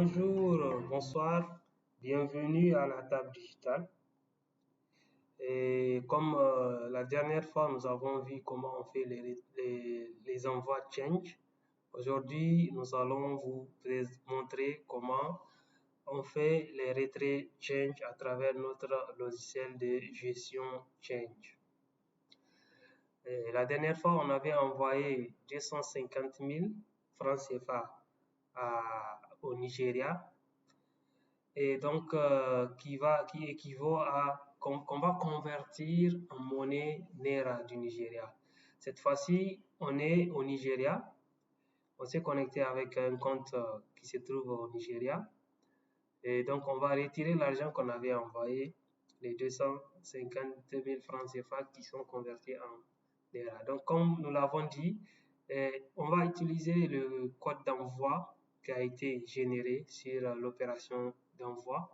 Bonjour, bonsoir, bienvenue à la table digitale. Et comme la dernière fois, nous avons vu comment on fait les envois Change. Aujourd'hui, nous allons vous montrer comment on fait les retraits Change à travers notre logiciel de gestion Change. Et la dernière fois, on avait envoyé 250 000 francs CFA au Nigeria, et donc qui équivaut à qu'on va convertir en monnaie Naira du Nigeria. Cette fois-ci, on est au Nigeria, on s'est connecté avec un compte qui se trouve au Nigeria, et donc on va retirer l'argent qu'on avait envoyé, les 250 000 francs CFA qui sont convertis en Naira. Donc comme nous l'avons dit, on va utiliser le code d'envoi qui a été généré sur l'opération d'envoi,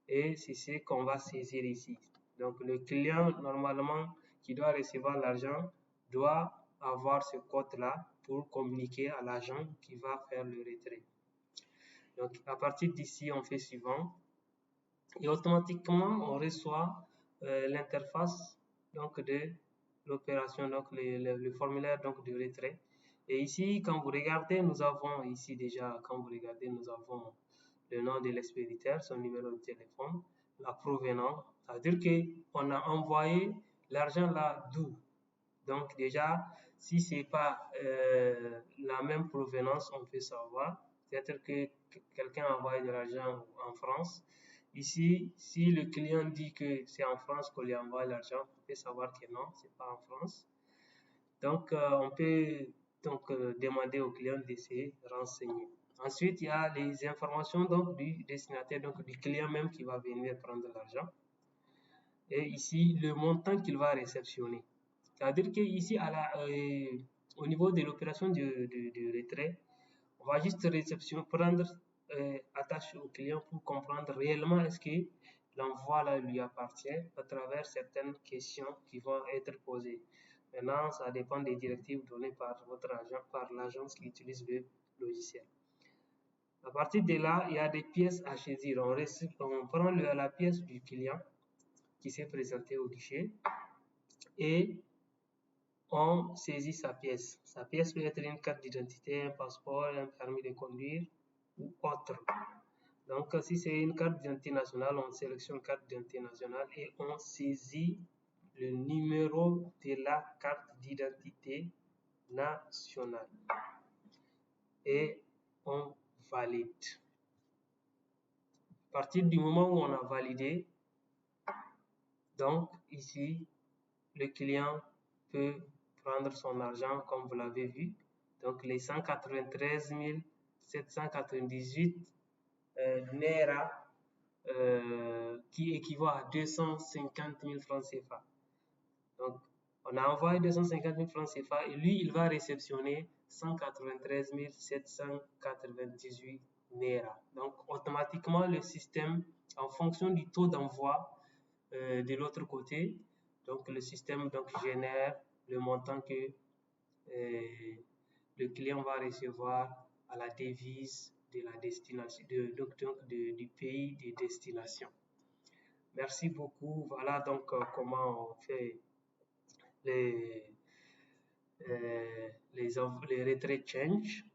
et c'est ce qu'on va saisir ici. Donc le client normalement qui doit recevoir l'argent doit avoir ce code là pour communiquer à l'agent qui va faire le retrait. Donc à partir d'ici, on fait suivant et automatiquement on reçoit l'interface donc de l'opération, donc le formulaire donc de retrait. Et ici, quand vous regardez, nous avons ici déjà, quand vous regardez, nous avons le nom de l'expéditeur, son numéro de téléphone, la provenance, c'est-à-dire qu'on a envoyé l'argent là d'où. Donc déjà, si c'est pas la même provenance, on peut savoir. C'est-à-dire que quelqu'un a envoyé de l'argent en France. Ici, si le client dit que c'est en France qu'on lui envoie l'argent, on peut savoir que non, c'est pas en France. Donc, on peut demander au client de se renseigner. Ensuite, il y a les informations donc du destinataire, donc du client même qui va venir prendre l'argent. Et ici, le montant qu'il va réceptionner. C'est-à-dire qu'ici, au niveau de l'opération de retrait, on va juste prendre attache au client pour comprendre réellement est-ce que l'envoi là lui appartient à travers certaines questions qui vont être posées. Maintenant, ça dépend des directives données par votre agent, par l'agence qui utilise le logiciel. À partir de là, il y a des pièces à saisir. On prend la pièce du client qui s'est présenté au guichet et on saisit sa pièce. Sa pièce peut être une carte d'identité, un passeport, un permis de conduire ou autre. Donc, si c'est une carte d'identité nationale, on sélectionne carte d'identité nationale et on saisit le numéro de la carte d'identité nationale et on valide. À partir du moment où on a validé, donc ici, le client peut prendre son argent comme vous l'avez vu. Donc les 193 798 Naira qui équivaut à 250 000 francs CFA. Donc on a envoyé 250 000 francs CFA et lui il va réceptionner 193 798 Naira. Donc automatiquement le système, en fonction du taux d'envoi de l'autre côté, donc le système génère le montant que le client va recevoir à la devise de la destination, du pays de destination. Merci beaucoup. Voilà donc comment on fait les retraits Change.